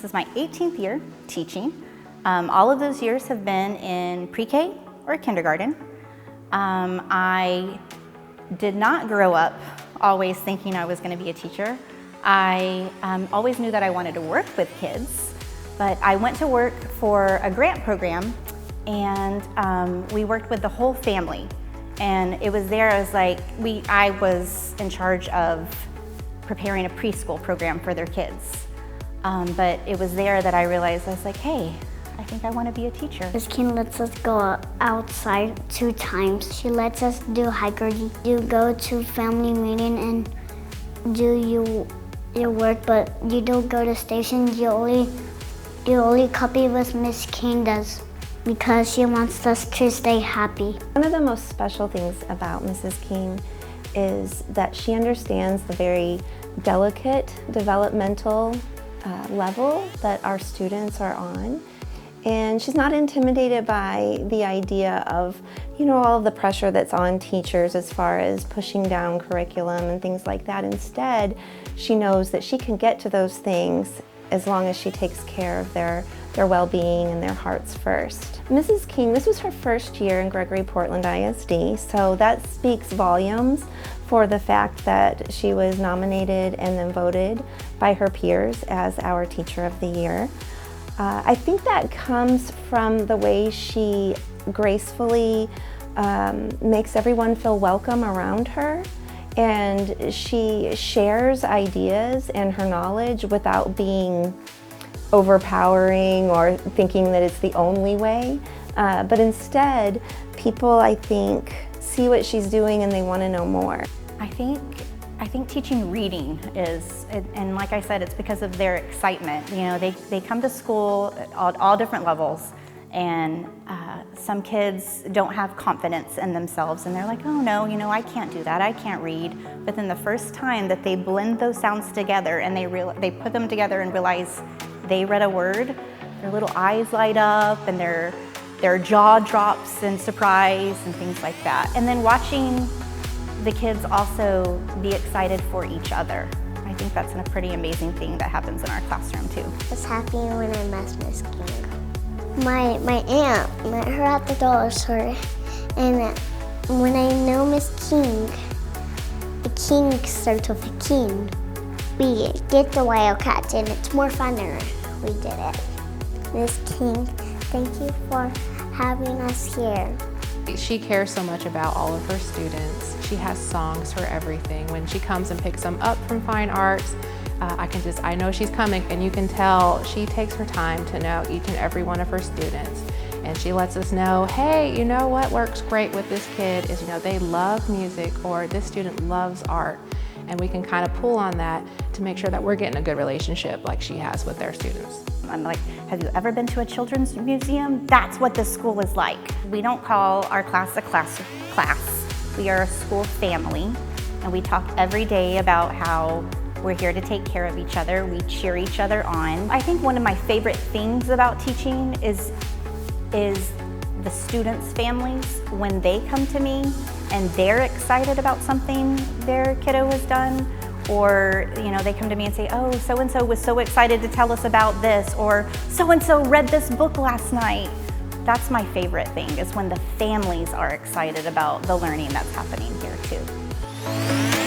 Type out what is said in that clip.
is my 18th year teaching. All of those years have been in pre-K or kindergarten. I did not grow up always thinking I was going to be a teacher. I always knew that I wanted to work with kids, but I went to work for a grant program, and we worked with the whole family. And it was there, I was in charge of preparing a preschool program for their kids. But it was there that I realized, I was like, hey, I think I want to be a teacher. Miss King lets us go outside 2 times. She lets us do hiking. You go to family meeting and do your work, but you don't go to station. You only copy what Miss King does, because she wants us to stay happy. One of the most special things about Mrs. King is that she understands the very delicate developmental level that our students are on. And she's not intimidated by the idea of, all of the pressure that's on teachers as far as pushing down curriculum and things like that. Instead, she knows that she can get to those things as long as she takes care of their well-being and their hearts first. Mrs. King, this was her first year in Gregory-Portland ISD, so that speaks volumes for the fact that she was nominated and then voted by her peers as our Teacher of the Year. I think that comes from the way she gracefully makes everyone feel welcome around her, and she shares ideas and her knowledge without being overpowering or thinking that it's the only way. But instead, people, I think, see what she's doing and they want to know more. I think teaching reading is, and like I said, it's because of their excitement. They come to school at all different levels, and some kids don't have confidence in themselves, and they're like, oh no, I can't do that, I can't read. But then the first time that they blend those sounds together and they put them together and realize they read a word, their little eyes light up and their jaw drops in surprise and things like that. And then watching the kids also be excited for each other. I think that's a pretty amazing thing that happens in our classroom too. I was happy when I met Miss King. My aunt met her at the dollar store, and when I know Miss King, the King starts with a king. We get the Wildcats, and it's more fun than we did it. Miss King, thank you for having us here. She cares so much about all of her students. She has songs for everything. When she comes and picks them up from fine arts, I know she's coming, and you can tell she takes her time to know each and every one of her students. And she lets us know, hey, what works great with this kid is, they love music, or this student loves art. And we can kind of pull on that to make sure that we're getting a good relationship like she has with their students. I'm like, have you ever been to a children's museum? That's what this school is like. We don't call our class a class. We are a school family, and we talk every day about how we're here to take care of each other. We cheer each other on. I think one of my favorite things about teaching is the students' families, when they come to me and they're excited about something their kiddo has done, or they come to me and say, oh, so-and-so was so excited to tell us about this, or so-and-so read this book last night. That's my favorite thing, is when the families are excited about the learning that's happening here too.